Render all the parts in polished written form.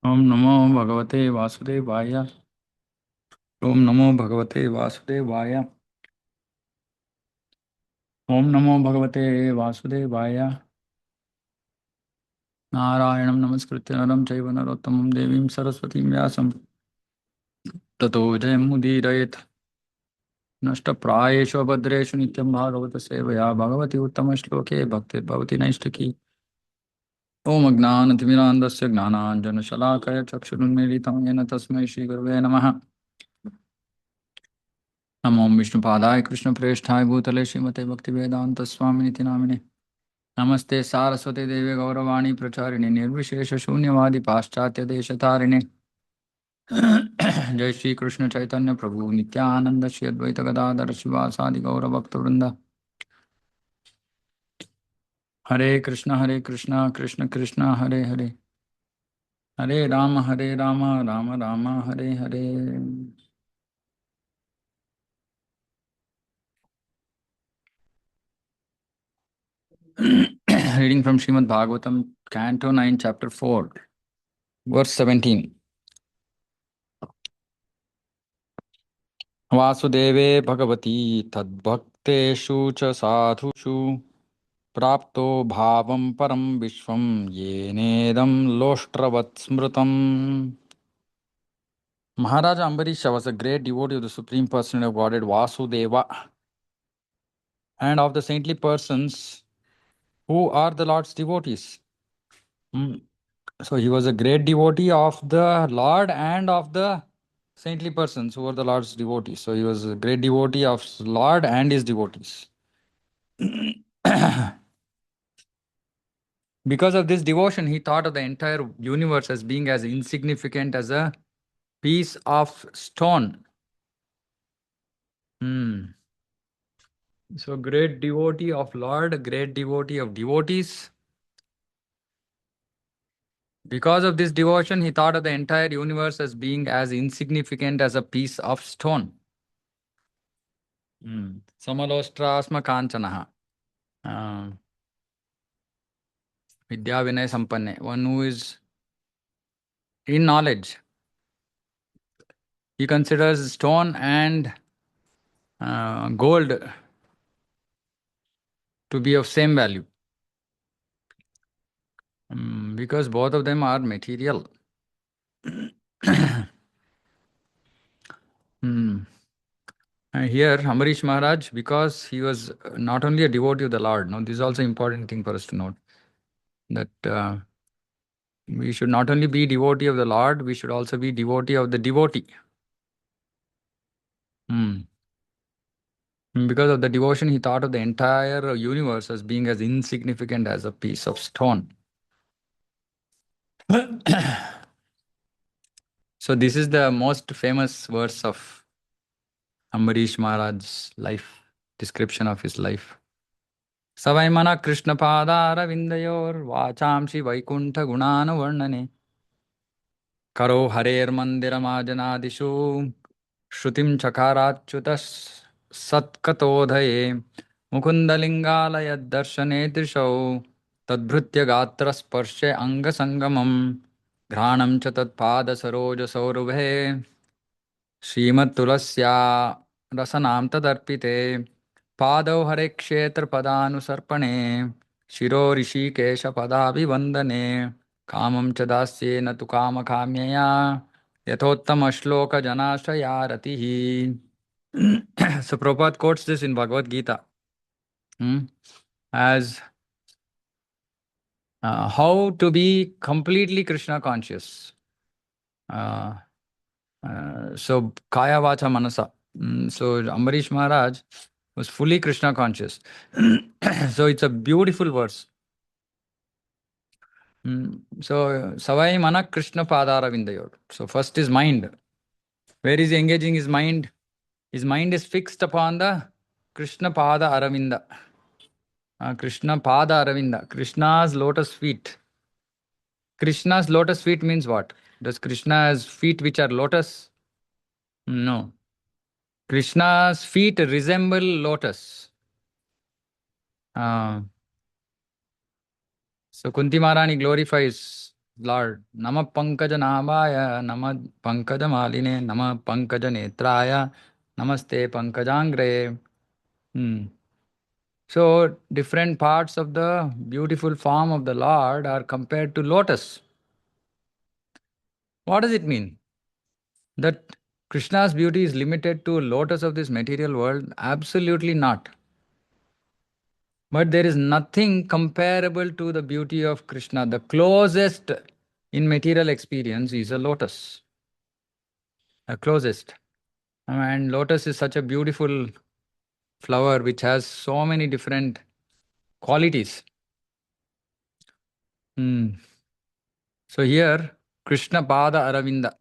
ओम नमो भगवते वासुदेवाय। ओम नमो भगवते वासुदेवाय। ओम नमो भगवते वासुदेवाय। नारायणं नमस्कृत्य नरं चैव नरोत्तमं देवीं सरस्वतीं व्यासं ततो जयमुदीरयेत्। नष्टप्रायेषु अभद्रेषु नित्यं भागवत सेवया भगवति उत्तमश्लोके भक्तिर्भवति नैष्ठिकी। ओम अज्ञानतिमिरान्धस्य ज्ञानाञ्जनशलाकया चक्षुरुन्मीलितं येन तस्मै श्रीगुरवे नमः। नमो विष्णुपादाय कृष्णप्रेष्ठाय भूतले श्रीमते भक्तिवेदान्तस्वामिनिति नामिने। नमस्ते सारस्वती देवी गौरवाणी प्रचारिणे निर्विशेष शून्यवादी पाश्चात्य देशतारिणे। जय श्री कृष्ण चैतन्य प्रभु नित्यानंद श्री अद्वैत गदाधर शिवासादि गौर भक्तवृंद। हरे कृष्ण कृष्ण कृष्ण हरे हरे। हरे Ram Ram Ram Hare Hare. Reading from Srimad Bhagavatam, Canto 9, Chapter 4, verse 17. वासुदेवे Bhagwati तद्भक्तेषु च साधुषु प्राप्तो भावं परं विश्वं येनेदं लोष्ट्रवत् स्मृतम्. Maharaja Ambarīṣa was a great devotee of the Supreme Personality of Godhead Vasudeva and of the saintly persons who are the Lord's devotees. Hmm. So he was a great devotee of the Lord and of the saintly persons who were the Lord's devotees. So he was a great devotee of Lord and his devotees. Because of this devotion, he thought of the entire universe as being as insignificant as a piece of stone. Hmm. So, great devotee of Lord, great devotee of devotees. Because of this devotion, he thought of the entire universe as being as insignificant as a piece of stone. Samalostrasma kanchanaha. Vidya Vinay Sampanne. One who is in knowledge. He considers stone and gold to be of same value. Because both of them are material. Here, Ambarīṣa Mahārāja, because he was not only a devotee of the Lord, no, this is also important thing for us to note, that we should not only be devotee of the Lord, we should also be devotee of the devotee. Because of the devotion, he thought of the entire universe as being as insignificant as a piece of stone. So this is the most famous verse of Ambarīṣa Mahārāja's life, description of his life. Savai mana Krishna padara vindayor vachamshi vaikuntha gunana varnane karo harer mandira majanadishu shrutim chakarachyutas satkatodhaye mukundalingalayad darshane trishau tadbhritya gatra sparshe anga sangamam घ्राणं च तत्पाद सरोज सौरभे श्रीमत्तुलस्या रसनां तदर्पिते पादौ हरे क्षेत्र पदानुसर्पणे शिरो ऋषिकेश पदाभिवन्दने कामं च दास्येन तु कामकाम्यया यथोत्तम श्लोक जनाश्रया रतिः. So Prabhupada quotes this in Bhagavad Gita as how to be completely Krishna conscious. So Kaya Vacha Manasa. So Ambarīṣa Mahārāja was fully Krishna conscious. So it's a beautiful verse. So Savai Mana Krishna Padara Vindayor. So first is mind. Where is he engaging his mind? His mind is fixed upon the Krishna Pada Aravinda. Krishna Pada Aravinda. Krishna's lotus feet. Krishna's lotus feet means what? Does Krishna has feet which are lotus? No. Krishna's feet resemble lotus. So Kunti Maharani glorifies Lord. Nama Pankaja Namaya, Nama Pankaja Maline, Nama Pankaja Netraya, Namaste Pankajangre. Hmm. So, different parts of the beautiful form of the Lord are compared to lotus. What does it mean? That Krishna's beauty is limited to lotus of this material world? Absolutely not. But there is nothing comparable to the beauty of Krishna. The closest in material experience is a lotus. The closest. And lotus is such a beautiful flower which has so many different qualities. Hmm. So here, Krishna Pada Aravinda.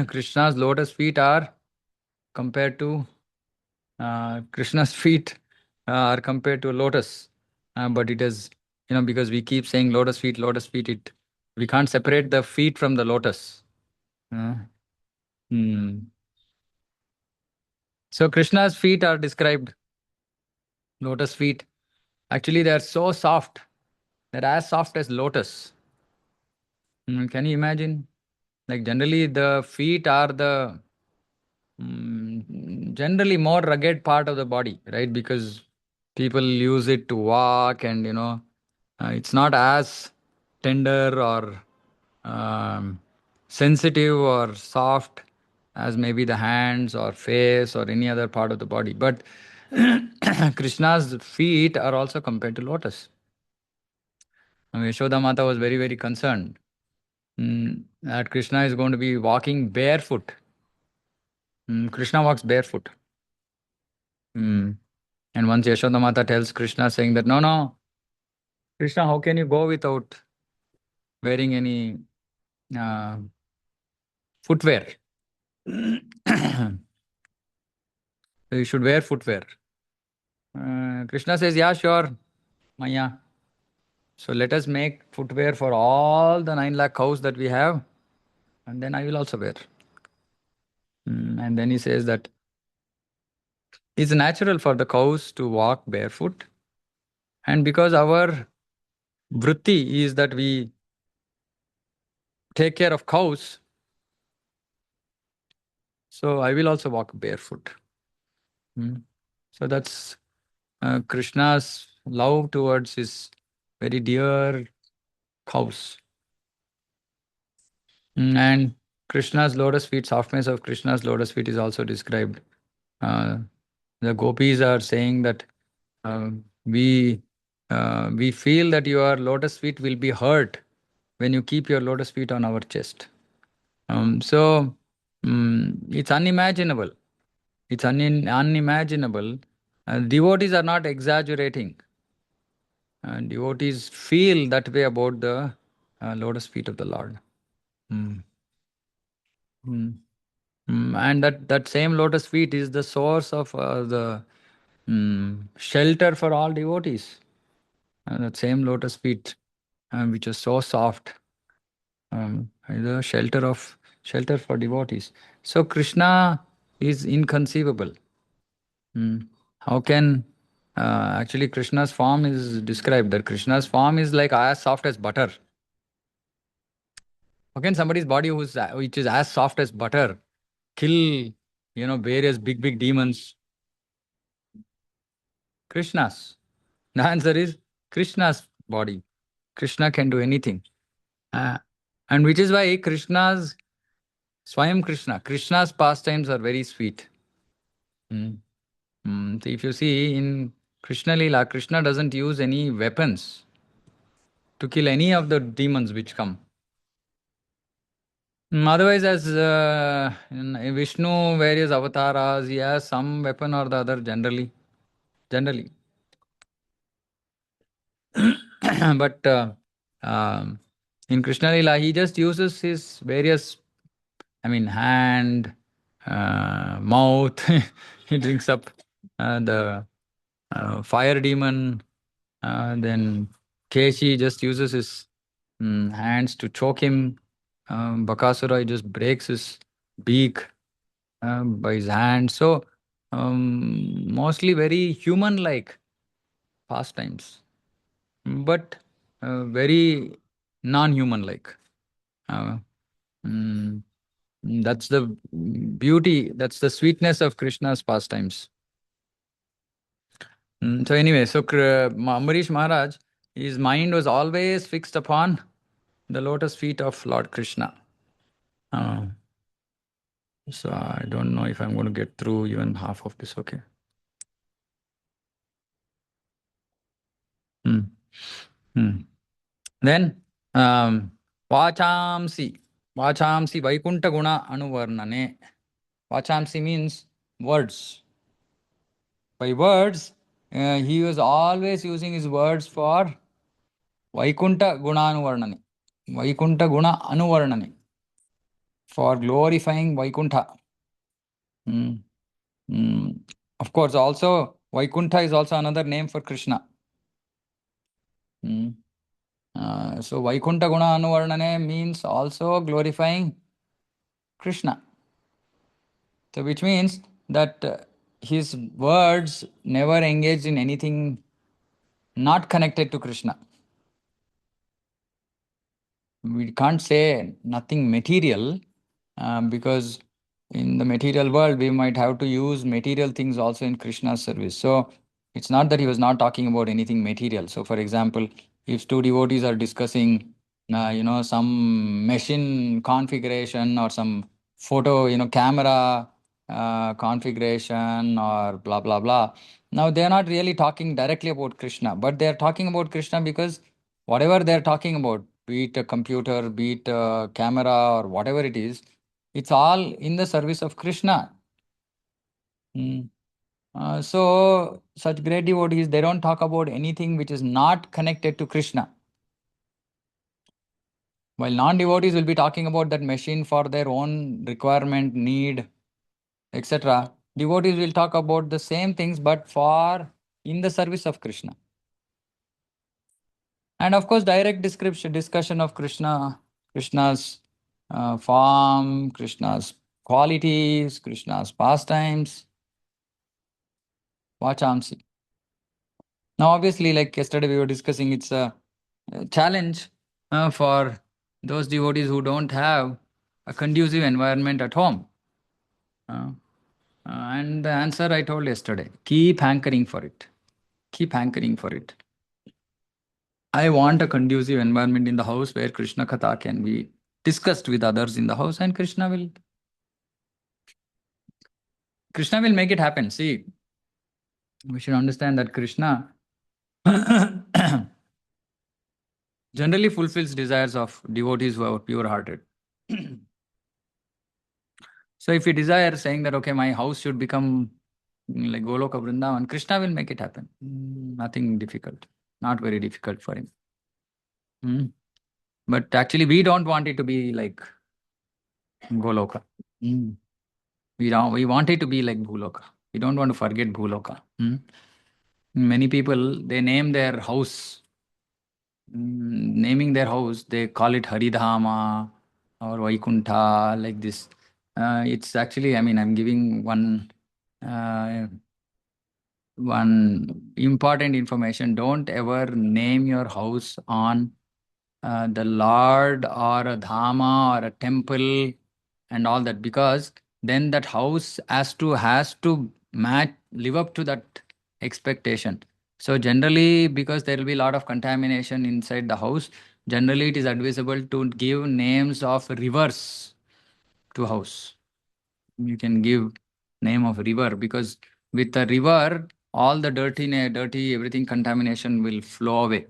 Krishna's lotus feet are compared to Krishna's feet are compared to a lotus. But it is, because we keep saying lotus feet, we can't separate the feet from the lotus. Uh, hmm. So Krishna's feet are described, lotus feet. Actually, they are so soft. They're as soft as lotus. Can you imagine? Like generally, the feet are the generally more rugged part of the body, right? Because people use it to walk, and it's not as tender or sensitive or soft as maybe the hands or face or any other part of the body. But Krishna's feet are also compared to lotus. Now, Yashoda Mata was very, very concerned that Krishna is going to be walking barefoot. Krishna walks barefoot. Mm. And once Yashoda Mata tells Krishna, saying that, no, no, Krishna, how can you go without wearing any uh, footwear? So you should wear footwear. Krishna says, yeah, sure, Maya. So let us make footwear for all the 9 lakh cows that we have, and then I will also wear. And then he says that it's natural for the cows to walk barefoot. And because our vritti is that we take care of cows, so I will also walk barefoot. So that's Krishna's love towards his very dear cows. And Krishna's lotus feet, softness of Krishna's lotus feet is also described. Uh, the gopis are saying that uh, we we feel that your lotus feet will be hurt when you keep your lotus feet on our chest. It's unimaginable. It's unimaginable. Devotees are not exaggerating. Devotees feel that way about the lotus feet of the Lord. Mm. Mm. And that same lotus feet is the source of the shelter for all devotees. That same lotus feet, which is so soft, is a shelter for devotees. So Krishna is inconceivable. How can actually Krishna's form is described that Krishna's form is like as soft as butter. How can somebody's body which is as soft as butter kill various big demons? Krishna's. The answer is Krishna's body. Krishna can do anything. Uh, and which is why Krishna's pastimes are very sweet. Mm. So if you see in Krishna Lila, Krishna doesn't use any weapons to kill any of the demons which come. Otherwise, as in Vishnu, various avatars, he has some weapon or the other generally. Generally. But in Krishna Lila, he just uses his various, hand, mouth. He drinks up the fire demon. Then Keshi just uses his hands to choke him. Bakasura, he just breaks his beak by his hand. So, mostly very human-like pastimes, but very non-human like. Mm, that's the beauty, that's the sweetness of Krishna's pastimes. So anyway, so Ambarīṣa Maharaj, his mind was always fixed upon the lotus feet of Lord Krishna. Uh, so I don't know if I'm going to get through even half of this. Okay. Hmm. Hmm. Then Vachamsi. Vachamsi Vaikunta Guna Anuvarnane. Vachamsi means words. By words, he was always using his words for Vaikunta Guna Anuvarnane. Vaikunta Guna Anuvarnane. For glorifying Vaikuntha. Mm. Mm. Of course, also Vaikuntha is also another name for Krishna. Mm. So Vaikuntha Guna Anuvarnane means also glorifying Krishna. So which means that his words never engaged in anything not connected to Krishna. We can't say nothing material because in the material world we might have to use material things also in Krishna's service. So it's not that he was not talking about anything material. So for example, if two devotees are discussing some machine configuration or some photo camera configuration or blah blah blah, now they are not really talking directly about Krishna, but they are talking about Krishna because whatever they are talking about, be it a computer, be it a camera or whatever it is, it's all in the service of Krishna. Mm. So such great devotees, they don't talk about anything which is not connected to Krishna. While non-devotees will be talking about that machine for their own requirement, need, etc., devotees will talk about the same things but for in the service of Krishna. And of course, direct discussion of Krishna's form, Krishna's qualities, Krishna's pastimes, Vachamsi. Now, obviously, like yesterday we were discussing, it's a challenge for those devotees who don't have a conducive environment at home. And the answer I told yesterday, keep hankering for it. Keep hankering for it. I want a conducive environment in the house where Krishna Katha can be discussed with others in the house, and Krishna will make it happen. See, we should understand that Krishna generally fulfills desires of devotees who are pure-hearted. So if we desire saying that, okay, my house should become like Goloka Vrindavan, Krishna will make it happen. Nothing difficult, not very difficult for him. But actually, we don't want it to be like Goloka. We want it to be like Bhuloka. We don't want to forget Bhuloka. Many people, they name their house. Naming their house, they call it Haridhama or Vaikuntha, like this. It's actually, I mean, I'm giving one important information. Don't ever name your house on the Lord or a Dhama or a temple and all that, because then that house has to live up to that expectation. So generally, because there will be a lot of contamination inside the house, generally it is advisable to give names of rivers to house. You can give name of river, because with a river, all the dirty everything contamination will flow away.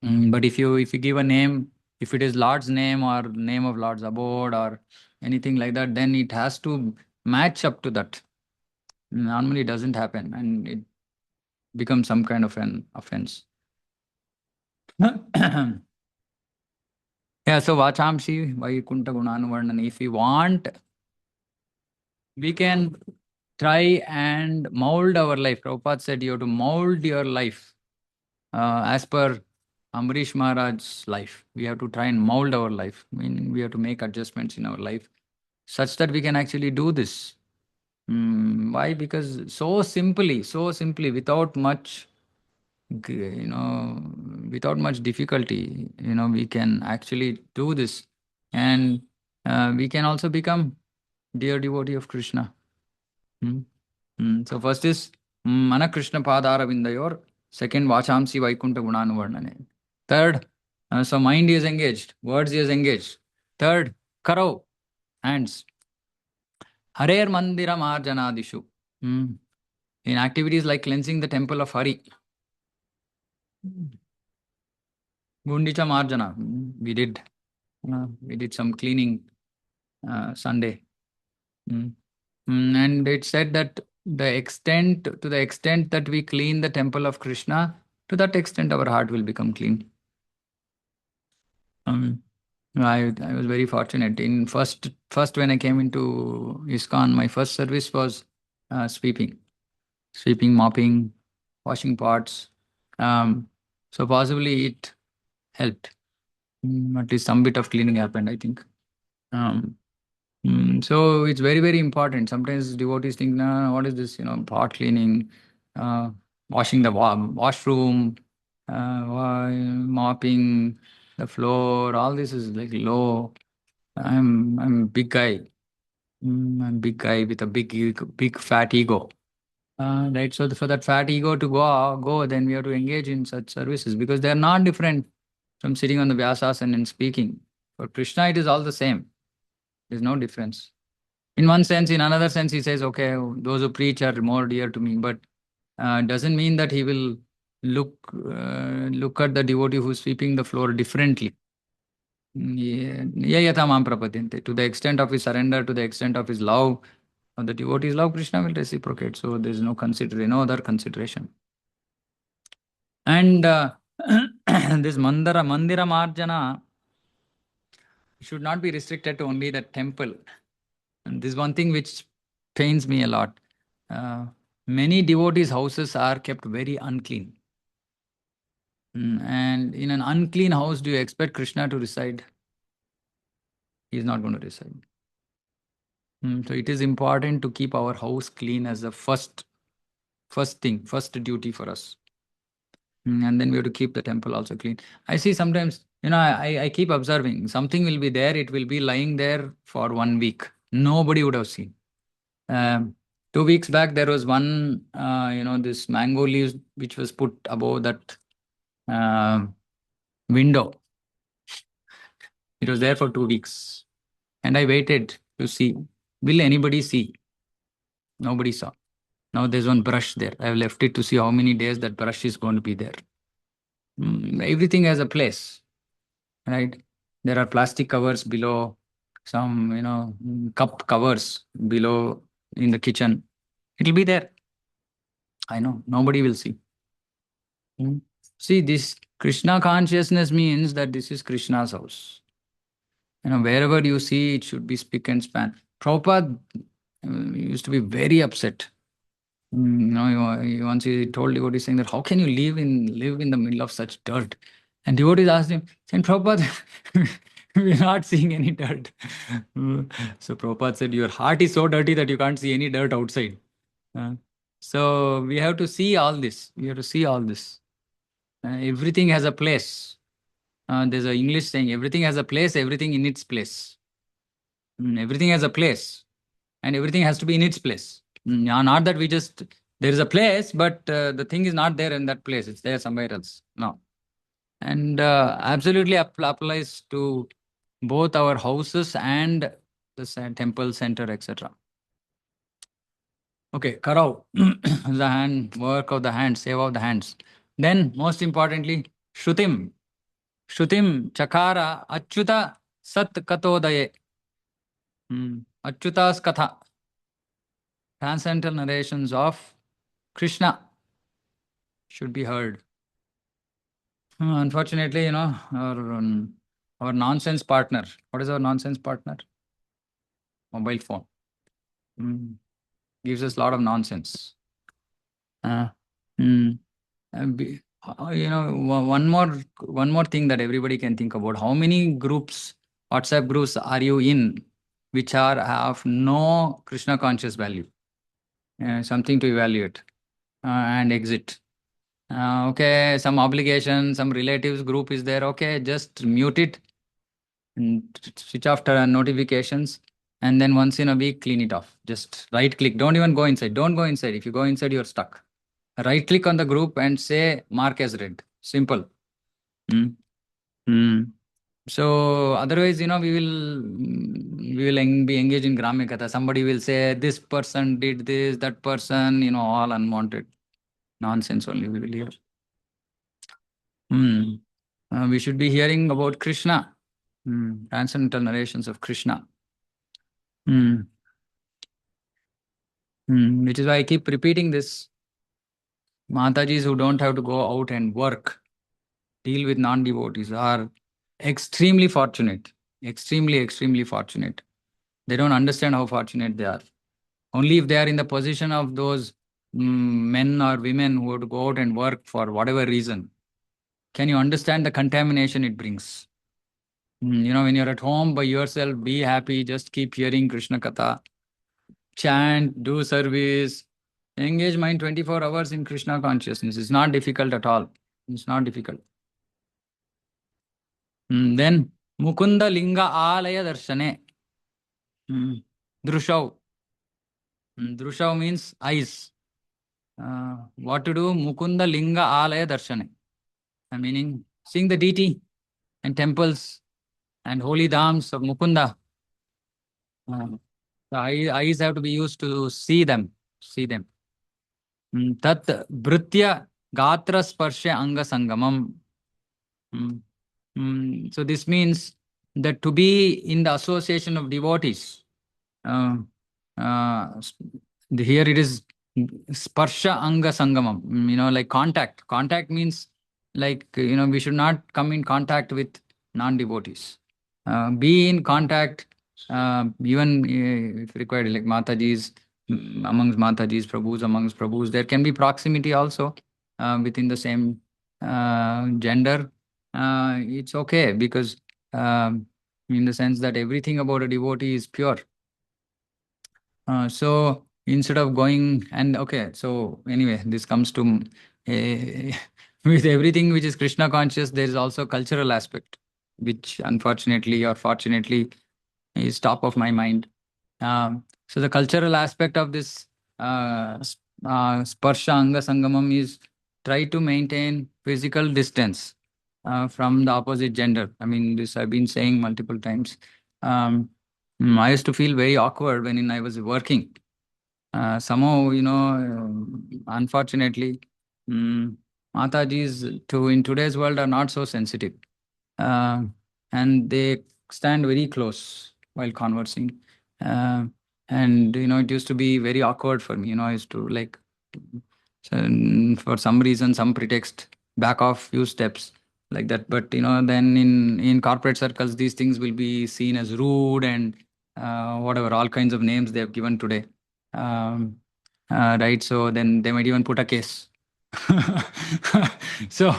But if you give a name, if it is Lord's name or name of Lord's abode or anything like that, then it has to match up to that. Normally, it doesn't happen, and it becomes some kind of an offense. Yeah, so Vachamsi Vaikunta Gunanuvarnana. If we want, we can try and mold our life. Prabhupada said you have to mold your life as per Ambarīṣa Mahārāja's life. We have to try and mold our life. Meaning we have to make adjustments in our life such that we can actually do this. Why? Because so simply, without much without much difficulty, we can actually do this. And we can also become dear devotee of Krishna. Hmm? So first is Mana Krishna Padara Vindayor. Second, Vachamsi Vaikunta Gunanuvarnane. Third, so mind is engaged, words is engaged. Third, Karau, hands. Harer Mandira Marjanadishu. Hmm. In activities like cleansing the temple of Hari. Gundicha Marjana. We did. We did some cleaning Sunday. And it said that to the extent that we clean the temple of Krishna, to that extent our heart will become clean. I was very fortunate. In first when I came into ISKCON, my first service was sweeping, mopping, washing pots. So possibly it helped. At least some bit of cleaning happened, I think. Um, so it's very, very important. Sometimes devotees think, nah, what is this? Pot cleaning, uh, washing the washroom, mopping the floor. All this is like low. I'm a big guy. I'm a big guy with a big fat ego. Right. So for that fat ego to go, then we have to engage in such services because they are not different from sitting on the Vyasasana and speaking. For Krishna, it is all the same. There's no difference. In one sense, in another sense, he says, okay, those who preach are more dear to me, but doesn't mean that he will look at the devotee who's sweeping the floor differently. Yayata mam prapadyante. To the extent of his surrender, to the extent of his love, of the devotee's love, Krishna will reciprocate. So there's no other consideration. And this Mandira Marjana should not be restricted to only the temple. And this is one thing which pains me a lot. Many devotees' houses are kept very unclean. And in an unclean house, do you expect Krishna to reside? He is not going to reside. So it is important to keep our house clean as the first duty for us. And then we have to keep the temple also clean. I see sometimes, I keep observing, something will be there, it will be lying there for 1 week. Nobody would have seen. 2 weeks back, there was one, this mango leaves which was put above that window. It was there for 2 weeks. And I waited to see, will anybody see? Nobody saw. Now there's one brush there. I've left it to see how many days that brush is going to be there. Everything has a place, right? There are plastic covers below, some, cup covers below in the kitchen. It'll be there. I know, nobody will see. See, this Krishna consciousness means that this is Krishna's house. Wherever you see, it should be spick and span. Prabhupada used to be very upset. Once he told devotees saying that, how can you live in the middle of such dirt? And devotees asked him, saying, Prabhupada, we're not seeing any dirt. So Prabhupada said, your heart is so dirty that you can't see any dirt outside. So we have to see all this. Everything has a place. There's an English saying, everything has a place, everything in its place. Everything has a place, and everything has to be in its place. Not that there is a place, but the thing is not there in that place. It's there somewhere else. No. And absolutely applies to both our houses and the temple center, etc. Okay, karau, the work of the hands, save of the hands. Then, most importantly, shrutim. Shrutim chakara achyuta sat katodaye. Achyuta's katha. Transcendental narrations of Krishna should be heard. Unfortunately, our nonsense partner. What is our nonsense partner? Mobile phone. Gives us a lot of nonsense. One more thing that everybody can think about. How many groups, WhatsApp groups are you in which are have no Krishna conscious value? Something to evaluate and exit. Okay, some obligation, some relatives group is there. Okay, just mute it and switch off notifications. And then once in a week, clean it off. Just right click. Don't even go inside. Don't go inside. If you go inside, you're stuck. Right click on the group and say mark as read. Simple. Mm. Mm. So otherwise, we will be engaged in Gramya Katha. Somebody will say this person did this, that person, all unwanted nonsense only we will hear. Hmm. We should be hearing about Krishna. Transcendental narrations of Krishna. Which is why I keep repeating this. Matajis who don't have to go out and work, deal with non-devotees are extremely fortunate. Extremely, extremely fortunate. They don't understand how fortunate they are. Only if they are in the position of those men or women who have to go out and work for whatever reason, can you understand the contamination it brings? When you're at home by yourself, be happy, just keep hearing Krishna Katha, chant, do service, engage mind 24 hours in Krishna consciousness. It's not difficult at all. It's not difficult. Then, Mukunda Linga Alaya Darshane. Drushau. Drushau means eyes. What to do? Mukunda Linga Alaya Darshane. Meaning, seeing the deity and temples and holy dhams of Mukunda. The eyes have to be used to see them. See them. Tat Bhritya Gatra Sparsha Anga Sangamam. So this means that to be in the association of devotees, here it is Sparsha Anga Sangamam, like contact. Contact means like, we should not come in contact with non-devotees. Be in contact, even if required, like Matajis, amongst Matajis, Prabhus, amongst Prabhus. There can be proximity also within the same gender. It's okay because in the sense that everything about a devotee is pure. So instead of going and okay, so anyway, this comes to with everything which is Krishna conscious, there is also cultural aspect, which unfortunately or fortunately is top of my mind. So the cultural aspect of this Sparsha Anga Sangamam is try to maintain physical distance from the opposite gender. I mean, this I've been saying multiple times. I used to feel very awkward when I was working. Somehow, unfortunately, Matajis in today's world are not so sensitive. And they stand very close while conversing. And, it used to be very awkward for me. I used to like, for some reason, some pretext, back off few steps like that. But, then in corporate circles, these things will be seen as rude and whatever, all kinds of names they have given today. Right. So then they might even put a case. So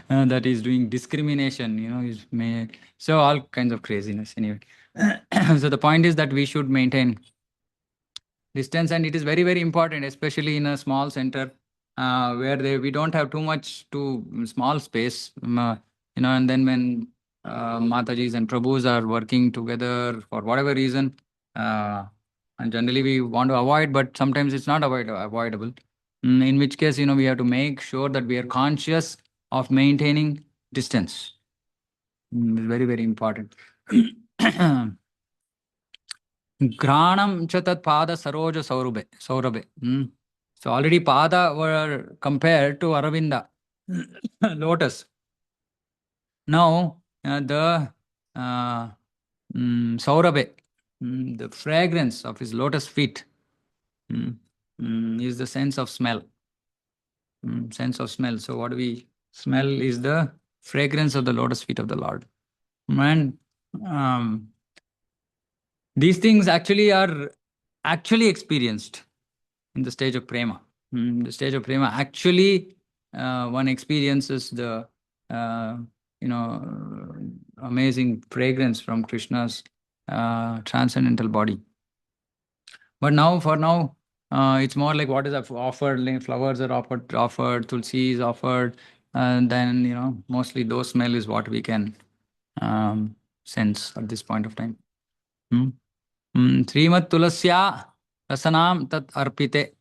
that is doing discrimination, so all kinds of craziness anyway. So the point is that we should maintain distance, and it is very, very important, especially in a small center where we don't have too much small space, and then when Matajis and Prabhus are working together for whatever reason, and generally we want to avoid, but sometimes it's not avoidable. In which case, we have to make sure that we are conscious of maintaining distance. Very, very important. Granam chatat pada saroja saurabe. So already pada were compared to Aravinda, lotus. Now the saurabe, the fragrance of his lotus feet is the sense of smell. Sense of smell. So what we smell is the fragrance of the lotus feet of the Lord. And these things actually are experienced in the stage of prema. The stage of prema actually one experiences the amazing fragrance from Krishna's transcendental body. But for now, It's more like what is offered, like flowers are offered, tulsi is offered, and then, mostly those smell is what we can sense at this point of time. Hmm. Srimat Tulasya Rasanam Tat Arpite.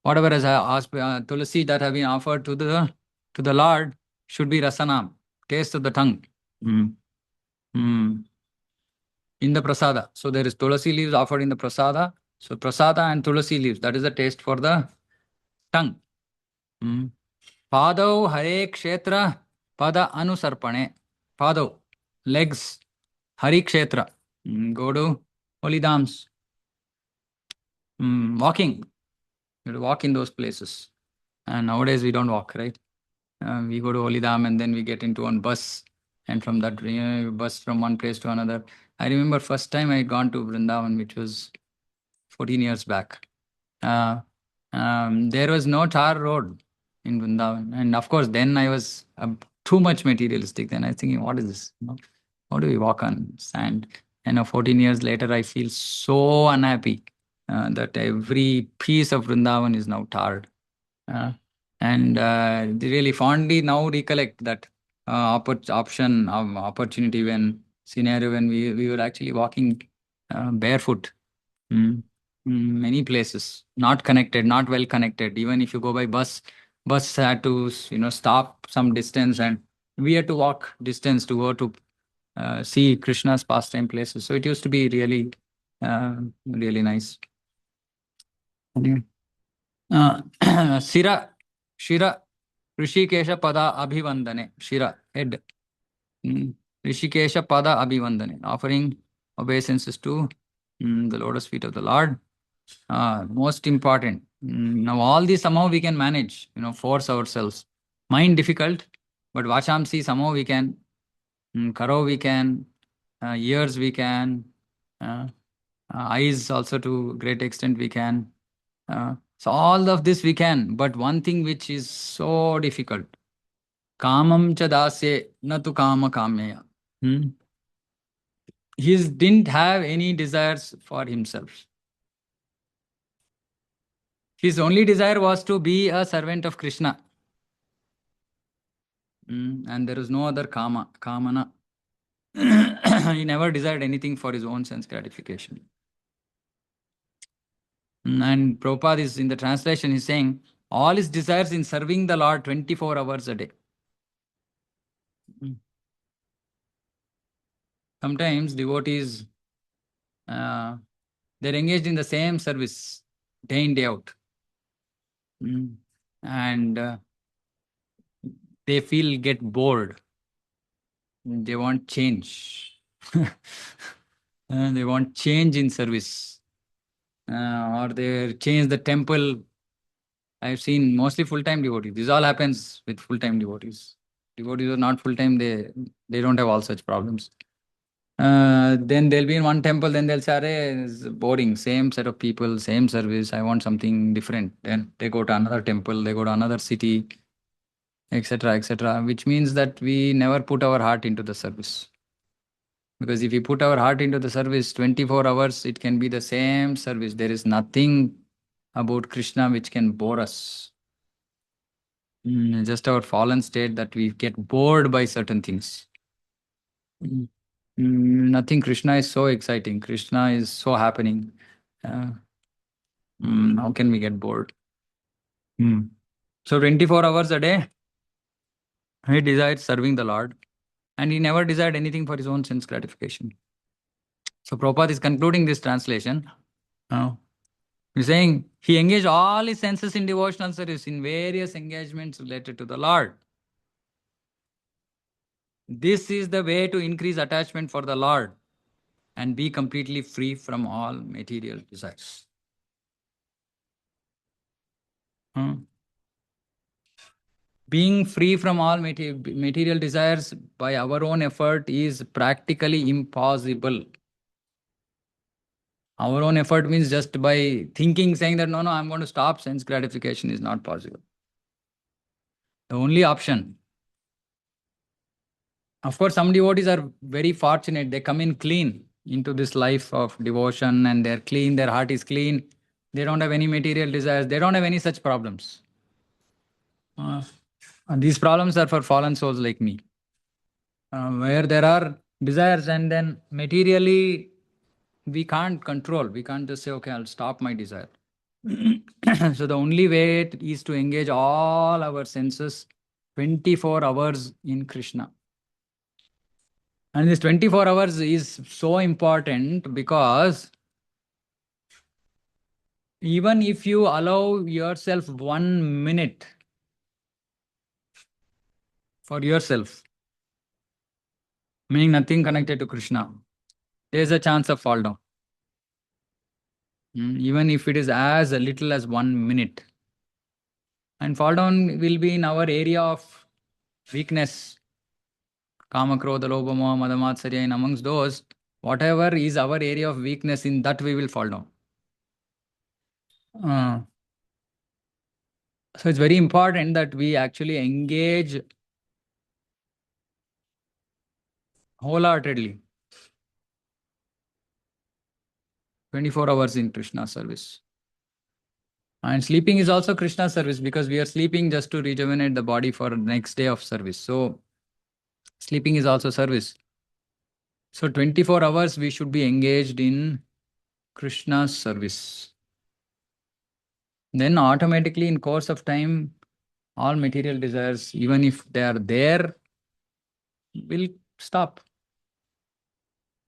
Whatever is tulasi that have been offered to the Lord should be rasanam, taste of the tongue. Mm. Mm. In the prasada. So there is tulasi leaves offered in the prasada. So prasada and tulasi leaves, that is the taste for the tongue. Mm. Padau Hare Kshetra Pada Anusarpane. Padau, legs, Hari Kshetra. Go to holy dhams. Walking. You have to walk in those places. And nowadays we don't walk, right? We go to holy dham and then we get into one bus. And from that bus from one place to another. I remember first time I had gone to Vrindavan, which was 14 years back. There was no tar road in Vrindavan. And of course, then I was too much materialistic. Then I was thinking, what is this? How do we walk on sand? And 14 years later, I feel so unhappy that every piece of Vrindavan is now tarred. And they really fondly now recollect that opportunity scenario when we were actually walking barefoot. Mm. Many places not connected, not well connected. Even if you go by bus had to stop some distance, and we had to walk distance to go to see Krishna's pastime places. So it used to be really really nice. Sira Shira Rishikesha Pada Abhivandane. Shira, head. Rishikesha Pada Abhivandane. Offering obeisances to the lotus feet of the Lord. Most important. Now all these somehow we can manage, force ourselves. Mind difficult, but Vachamsi somehow we can. Karo we can. Ears we can. Eyes also to great extent we can. So all of this we can, but one thing which is so difficult, kamam cha dasye na tu kama kamya. He didn't have any desires for himself. His only desire was to be a servant of Krishna. And there is no other kamana. He never desired anything for his own sense gratification. And Prabhupada is in the translation, he's saying, all his desires in serving the Lord 24 hours a day. Sometimes devotees, they're engaged in the same service day in, day out. And they get bored. They want change. They want change in service. Or they change the temple. I've seen mostly full-time devotees. This all happens with full-time devotees. Devotees are not full-time, they don't have all such problems. Then they'll be in one temple, then they'll say, it's boring, same set of people, same service, I want something different. Then they go to another temple, they go to another city, etc., which means that we never put our heart into the service. Because if we put our heart into the service, 24 hours, it can be the same service. There is nothing about Krishna which can bore us. Just our fallen state that we get bored by certain things. Nothing. Krishna is so exciting. Krishna is so happening. How can we get bored? So 24 hours a day, he desired serving the Lord. And he never desired anything for his own sense gratification. So Prabhupada is concluding this translation. He's saying he engaged all his senses in devotional service, in various engagements related to the Lord. This is the way to increase attachment for the Lord and be completely free from all material desires. Being free from all material desires by our own effort is practically impossible. Our own effort means just by thinking, saying that, no, I'm going to stop sense gratification is not possible. The only option. Of course, some devotees are very fortunate. They come in clean into this life of devotion and they're clean, their heart is clean. They don't have any material desires. They don't have any such problems. And these problems are for fallen souls like me, where there are desires and then materially we can't control. We can't just say, okay, I'll stop my desire. So the only way is to engage all our senses 24 hours in Krishna. And this 24 hours is so important because even if you allow yourself 1 minute for yourself, meaning nothing connected to Krishna, there is a chance of fall down. Even if it is as little as 1 minute. And fall down will be in our area of weakness. Kama, Krodha, Lobha, Moha, Mada, Matsarya, and amongst those, whatever is our area of weakness, in that we will fall down. So it's very important that we actually engage wholeheartedly 24 hours in Krishna service. And sleeping is also Krishna service because we are sleeping just to rejuvenate the body for the next day of service. So sleeping is also service. So 24 hours we should be engaged in Krishna's service. Then automatically in course of time, all material desires, even if they are there, will stop.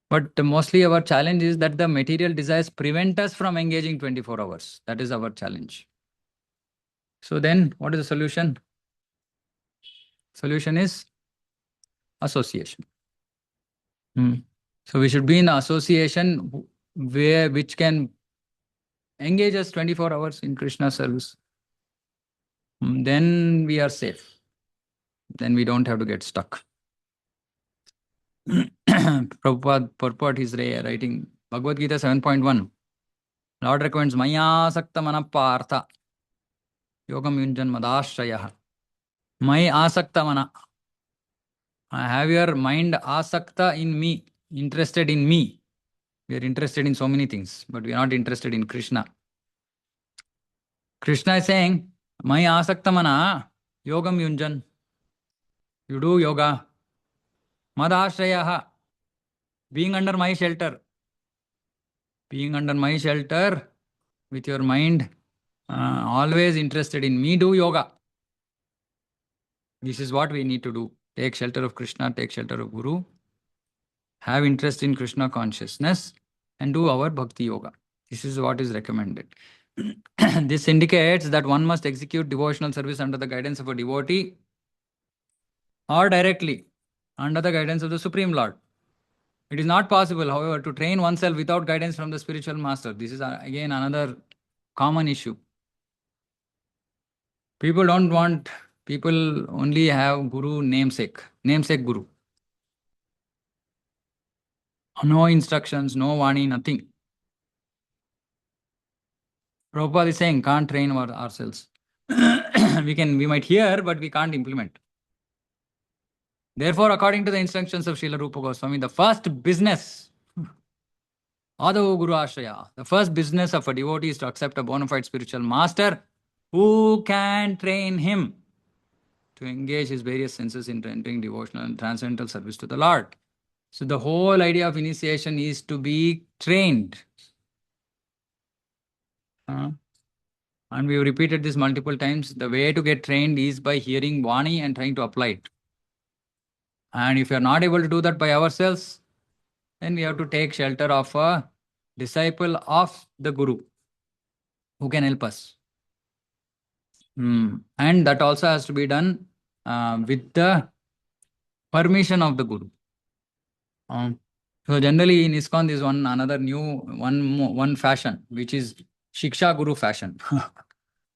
But mostly our challenge is that the material desires prevent us from engaging 24 hours. That is our challenge. So then what is the solution? Solution is association. So we should be in association which can engage us 24 hours in Krishna service. Then we are safe. Then we don't have to get stuck. Prabhupada purport is writing Bhagavad Gita 7.1. Lord recommends Maya Sakta Manapartha Yogam Yunjan Madashrayah. Maya Asakta Mana. I have your mind asakta in me, interested in me. We are interested in so many things, but we are not interested in Krishna. Krishna is saying, Maya asakta mana yogam yunjan. You do yoga. Madashrayaha. Being under my shelter. Being under my shelter with your mind always interested in me, do yoga. This is what we need to do. Take shelter of Krishna, take shelter of Guru. Have interest in Krishna consciousness and do our bhakti yoga. This is what is recommended. This indicates that one must execute devotional service under the guidance of a devotee or directly under the guidance of the Supreme Lord. It is not possible, however, to train oneself without guidance from the spiritual master. This is again another common issue. People don't want, people only have Guru namesake Guru. No instructions, no Vani, nothing. Prabhupada is saying, can't train ourselves. We might hear, but we can't implement. Therefore, according to the instructions of Srila Rupa Goswami, the first business, Adavo Guru Ashraya, the first business of a devotee is to accept a bona fide spiritual master who can train him to engage his various senses in rendering devotional and transcendental service to the Lord. So the whole idea of initiation is to be trained. And we have repeated this multiple times. The way to get trained is by hearing Vani and trying to apply it. And if we are not able to do that by ourselves, then we have to take shelter of a disciple of the Guru who can help us. And that also has to be done with the permission of the Guru. So generally in ISKCON there is another new one fashion, which is Shiksha Guru fashion.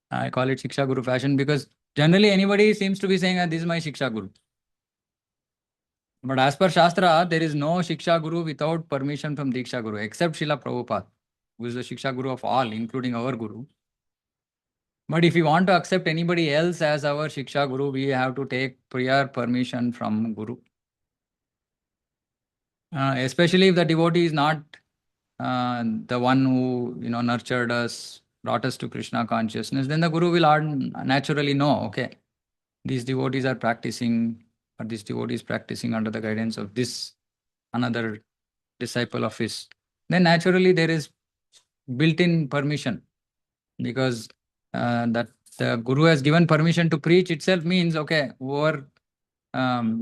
I call it Shiksha Guru fashion because generally anybody seems to be saying, this is my Shiksha Guru. But as per Shastra, there is no Shiksha Guru without permission from Diksha Guru, except Srila Prabhupada, who is the Shiksha Guru of all, including our Guru. But if we want to accept anybody else as our Shiksha Guru, we have to take prior permission from Guru. Especially if the devotee is not the one who nurtured us, brought us to Krishna consciousness, then the Guru will naturally know, okay, these devotees are practicing, or this devotee is practicing under the guidance of this another disciple of his. Then naturally there is built-in permission, because that the Guru has given permission to preach itself means, okay, whoever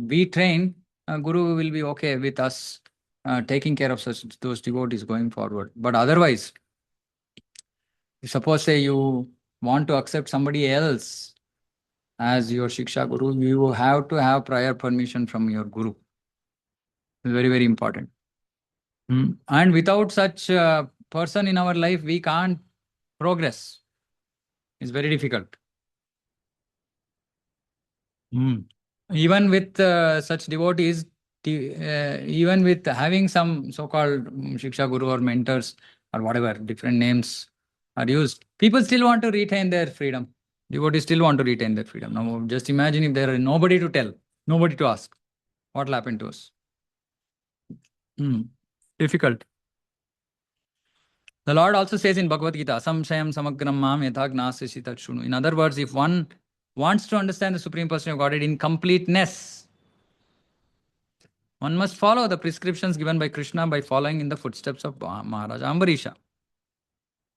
we train, Guru will be okay with us taking care of those devotees going forward. But otherwise, suppose say you want to accept somebody else as your Shiksha Guru, you have to have prior permission from your Guru. It's very, very important. And without such a person in our life, we can't progress. It's very difficult. Even with such devotees, even with having some so-called Shiksha Guru or mentors or whatever, different names are used, people still want to retain their freedom. Devotees still want to retain their freedom. Now, just imagine if there is nobody to tell, nobody to ask, what will happen to us? Difficult. The Lord also says in Bhagavad Gita, Samshayam samagram mam yatha gnasya shunu. In other words, if one wants to understand the Supreme Person of Godhead in completeness, one must follow the prescriptions given by Krishna by following in the footsteps of Maharaja Ambarīṣa.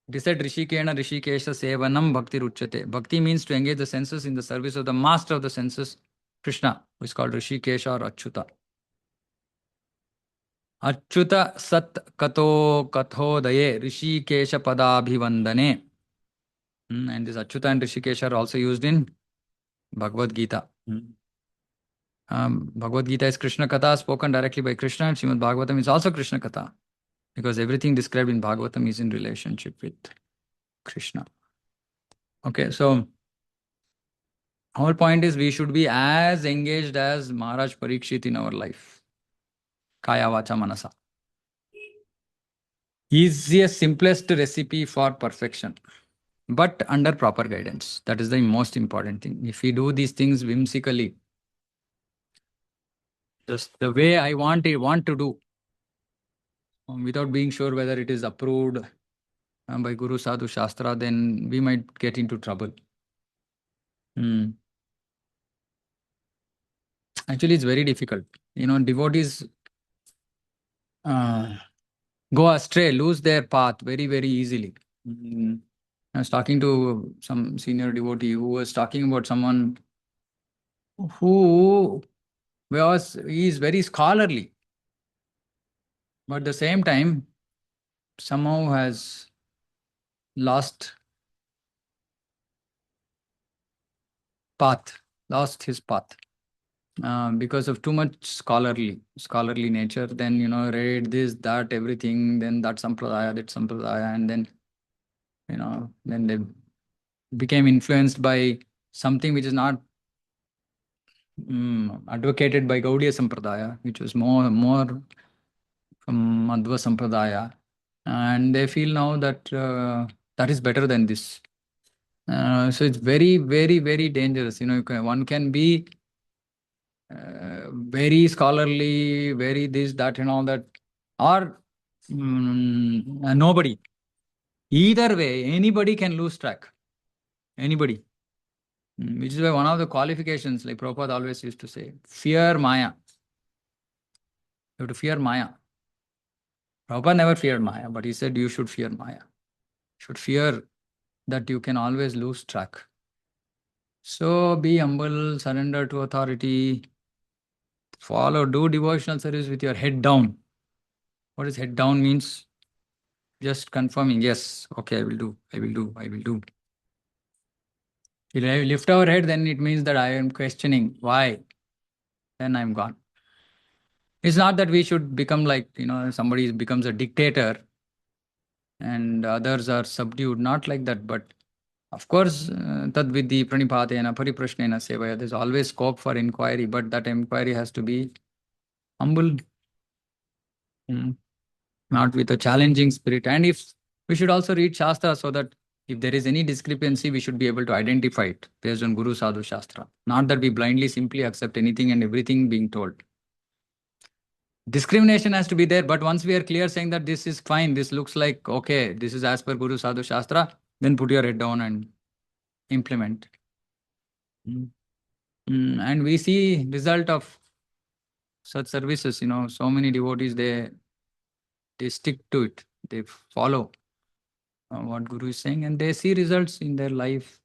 It is said, Rishikena Rishikesha Sevanam Bhakti Ruchyate. Bhakti means to engage the senses in the service of the master of the senses, Krishna, who is called Rishikesha or Achyuta. Achyuta Sat Kato Kathodaye Rishikesha Padabhivandane. And this Achyuta and Rishikesha are also used in Bhagavad Gita. Bhagavad Gita is Krishna Katha spoken directly by Krishna, and Srimad Bhagavatam is also Krishna Katha, because everything described in Bhagavatam is in relationship with Krishna. Okay, so our point is we should be as engaged as Maharaj Parikshit in our life. Kaya Vacha Manasa. Easiest, simplest recipe for perfection, but under proper guidance. That is the most important thing. If we do these things whimsically, just the way I want to do, without being sure whether it is approved by Guru Sadhu Shastra, then we might get into trouble. Actually, it's very difficult. Devotees go astray, lose their path very, very easily. I was talking to some senior devotee who was talking about someone who he is very scholarly, but at the same time, somehow has lost his path. Because of too much scholarly nature, then read this, that, everything, then that sampradaya, and then then they became influenced by something which is not advocated by Gaudiya Sampradaya, which was more from Madhva Sampradaya, and they feel now that that is better than this. So it's very, very, very dangerous. One can be very scholarly, very this, that, and all that, or nobody. Either way, anybody can lose track. Anybody. Which is why one of the qualifications, like Prabhupada always used to say, fear Maya. You have to fear Maya. Prabhupada never feared Maya, but he said you should fear Maya. You should fear that you can always lose track. So be humble, surrender to authority, do devotional service with your head down. What does head down means? Just confirming, yes, okay, I will do. If I lift our head, then it means that I am questioning why. Then I'm gone. It's not that we should become like, somebody becomes a dictator and others are subdued. Not like that, but of course, tad vidhi pranipatena pariprashnena sevaya. There's always scope for inquiry, but that inquiry has to be humble, not with a challenging spirit. And if we should also read Shastra so that if there is any discrepancy, we should be able to identify it based on Guru Sadhu Shastra. Not that we blindly simply accept anything and everything being told. Discrimination has to be there, but once we are clear saying that this is fine, this looks like, okay, this is as per Guru Sadhu Shastra, Then put your head down and implement. And we see result of such services, so many devotees, they stick to it. They follow what Guru is saying, and they see results in their life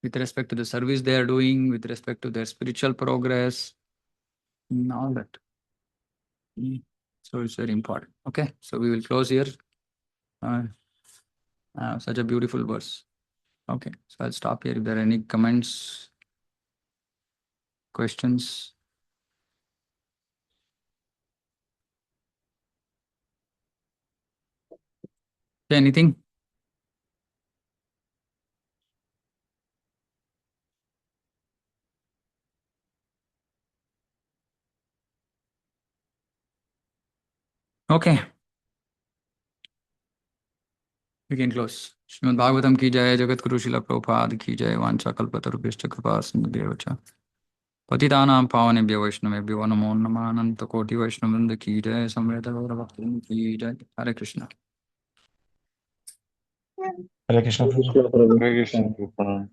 with respect to the service they are doing, with respect to their spiritual progress, and all that. So it's very important. Okay, so we will close here. Such a beautiful verse. Okay, so I'll stop here. If there are any comments, questions. Anything? Okay. We can close. Srimad Bhagavatam ki jai, Jagat Guru Srila Prabhupada ki jai, Vancha Kalpatarubhyascha Kripa Sindhubhyo cha. Patitanam Pavanebhyo Vaishnavebhyo Namo Namah Ananta Koti Vaishnavrinda ki jai, Samveta Gaura Bhaktivinoda ki jai. Hare Krishna. Hare Krishna Prabhu. Hare Krishna.